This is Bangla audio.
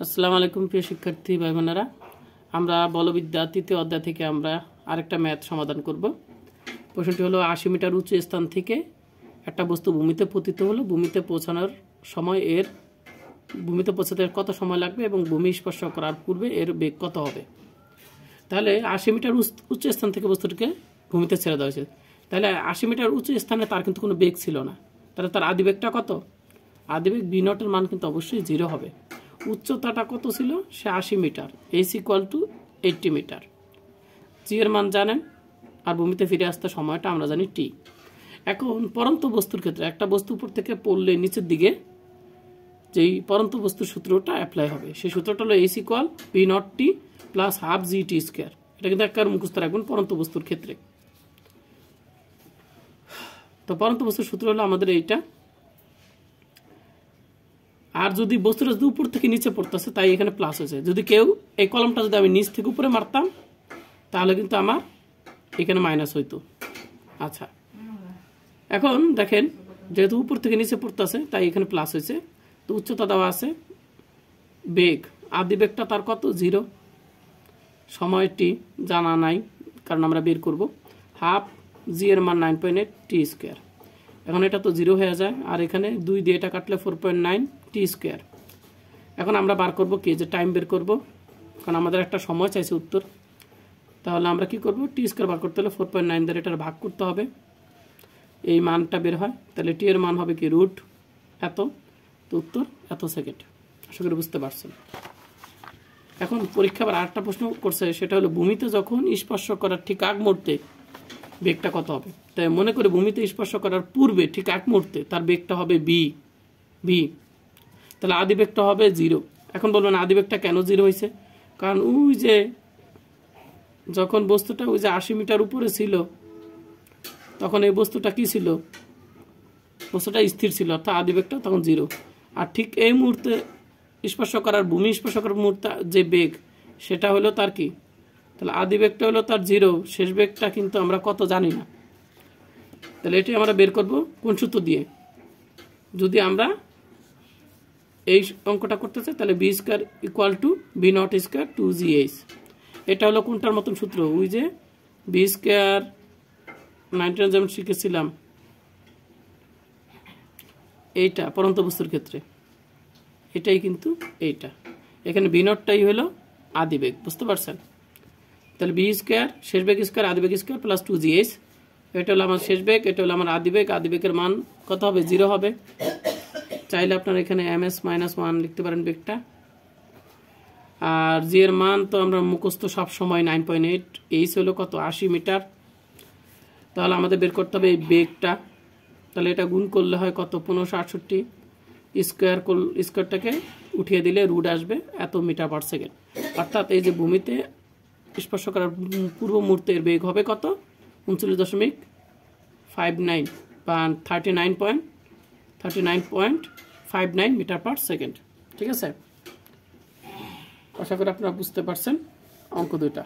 আসসালামু আলাইকুম প্রিয় শিক্ষার্থী ভাই বোনেরা, আমরা বলবিদ্যা তৃতীয় অধ্যায় থেকে আমরা আরেকটা ম্যাথ সমাধান করব। প্রশ্নটি হলো 80 মিটার উঁচু স্থান থেকে একটা বস্তু ভূমিতে পতিত হলো, ভূমিতে পৌঁছানোর সময় ভূমিতে পৌঁছাতে কত সময় লাগবে এবং ভূমি স্পর্শ করার পূর্বে এর বেগ কত হবে। তাহলে 80 মিটার উচ্চ স্থান থেকে বস্তুটিকে ভূমিতে ছেড়ে দেওয়া হয়েছে। তাহলে 80 মিটার উঁচু স্থানে তার কিন্তু কোনো বেগ ছিল না, তাহলে তার আদিবেগটা কত? আদিবেগ বি নটের মান কিন্তু অবশ্যই 0 হবে। উচ্চতাটা কত ছিল? সে 80 metre, H equal to 80 metre. G এর মান জানেন, আর ভূমিতে ফিরে আসতে সময়টা আমরা জানি টি। এখন পরন্ত বস্তুর ক্ষেত্রে একটা বস্তু উপর থেকে পড়লে নিচের দিকে যেই পরন্ত বস্তুর সূত্রটা অ্যাপ্লাই হবে, সেই সূত্রটা হলো H equal P not T plus half G T square. এটা কিন্তু একবার মুখস্থ রাখবেন পরন্ত বস্তুর ক্ষেত্রে। তো পরন্ত বস্তুর সূত্র হলো আমাদের এইটা। আর যদি বস্তুটা যদি উপর থেকে নিচে পড়তেছে তাই এখানে প্লাস হয়েছে। যদি কেউ এই কলমটা যদি আমি নিচ থেকে উপরে মারতাম তাহলে কিন্তু আমার এখানে মাইনাস হইতো। আচ্ছা, এখন দেখেন যেহেতু উপর থেকে নিচে পড়তেছে তাই এখানে প্লাস হয়েছে। তো উচ্চতা দেওয়া আছে, বেগ আদিবেগটা তার কত? 0। সময়টি জানা নাই কারণ আমরা বের করব। হাফ জি এর মান 9.8 টি স্কোয়ার। এখন এটা তো 0 হয়ে যায়, আর এখানে 2 দিয়ে এটা কাটলে 4.9 টি স্কোয়ার। এখন আমরা বার করব কি, যে টাইম বের করব, কারণ আমাদের একটা সময় চাইছে উত্তর। তাহলে আমরা কি করব, টি স্কোয়ার বার করতে হলে 4.9 দ্বারা এটার ভাগ করতে হবে, এই মানটা বের হয়। তাহলে টি এর মান হবে কি রুট এত, তো উত্তর এত সেকেন্ড। আশা করি বুঝতে পারছেন। এখন পরীক্ষা আবার আরেকটা প্রশ্ন করছে, সেটা হলো ভূমিতে যখন স্পর্শ করার ঠিক আগ মুহূর্তে বেগটা কত হবে। তাই মনে করে ভূমিতে স্পর্শ করার পূর্বে ঠিক এক মুহূর্তে তার বেগটা হবে ভি। তাহলে আদিবেগটা হবে 0। এখন বলবেন আদিবেগটা কেন 0 হয়েছে? কারণ ওই যে যখন বস্তুটা ওই যে 80 মিটার উপরে ছিল তখন এই বস্তুটা কি ছিল? বস্তুটা স্থির ছিল, অর্থাৎ আদিবেগটা তখন 0। আর ঠিক এই মুহূর্তে স্পর্শ করার ভূমি স্পর্শ করার মুহূর্তে যে বেগ সেটা হলো তার কি? তাহলে আদিবেগটা হলো তার 0, শেষ বেগটা কিন্তু আমরা কত জানি না। তাহলে এটি আমরা বের করব কোন সূত্র দিয়ে? যদি আমরা এই অঙ্কটা করতে চাই তাহলে B square equal to B naught square 2gh। এটা হলো কোনটার মতন সূত্র? ওই যে বি স্কোয়ার 19 যেমন শিখেছিলাম, এইটা পরন্ত বস্তুর ক্ষেত্রে এটাই কিন্তু এইটা। এখানে বি নটটাই হলো আদিবেগ, বুঝতে পারছেন? তাহলে বি স্কোয়ার শেষ বেগ স্কোয়ার আদিবেগ স্কোয়ার প্লাস 2gh। এটা হলো আমার শেষ বেগ, এটা হলো আমার আদিবেগ। আদিবেগের মান কত হবে? 0 হবে। চাইলে আপনারা এখানে ms-1 লিখতে পারেন বেগটা। আর জি এর মান তো আমরা মুখস্থ সব সময় 9.8। এইচ হলো কত? 80 মিটার। তাহলে আমাদের বের করতে হবে এই বেগটা। তাহলে এটা গুণ করলে হয় কত? 1568। স্কোয়ারটাকে উঠিয়ে দিলে রুট আসবে এত মিটার পার সেকেন্ড। অর্থাৎ এই যে ভূমিতে স্পর্শ করার পূর্ব মুহূর্তের বেগ হবে কত? 39.59 বা 39.59 মিটার পার সেকেন্ড। ঠিক আছে, আশা করি আপনারা বুঝতে পারছেন অঙ্ক দুইটা।